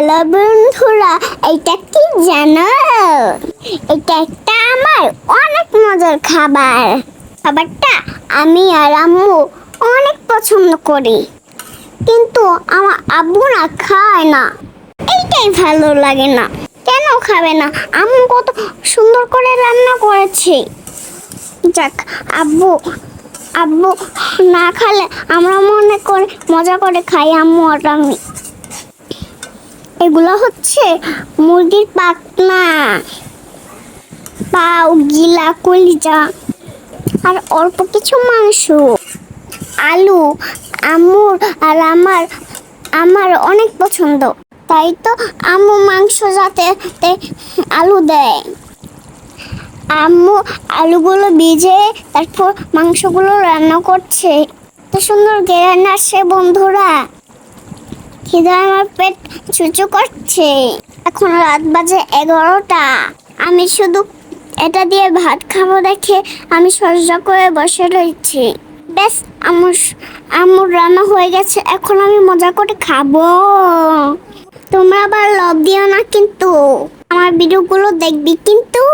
Hello বন্ধুরা, এটা কি জানো? এটা একটা আমার অনেক মজার খাবার। খাবারটা আমি আর আম্মু অনেক পছন্দ করি, কিন্তু আমার আব্বু না খায় না। এইটাই ভালো লাগে না। কেন খাবে না? আম্মু কত সুন্দর করে রান্না করেছে। যাক, আব্বু আব্বু না খালে আমরা মনে করে মজা করে খাই আম্মু আর আমি। এগুলো হচ্ছে মুরগির পাখনা, পাও, গিলা, কলিজা আর অল্প কিছু মাংস। আলু আম্মুর আর আমার আমার অনেক পছন্দ, তাই তো আম্মু মাংস যাতে আলু দেয়। আম্মু আলুগুলো ভিজে তারপর মাংসগুলো রান্না করছে। তো সুন্দর ঘ্রাণ আসে বন্ধুরা। খিদে আমার পেট চুচু করছে। এখন রাত বাজে 11টা। আমি শুধু এটা দিয়ে ভাত খাবো দেখে আমি সজ্জা করে বসে রয়েছি। ব্যাস, আম্মুর রান্না হয়ে গেছে, এখন আমি মজা করে খাবো। তোমরা আবার লভ দিও না কিন্তু, আমার ভিডিওগুলো দেখবি কিন্তু।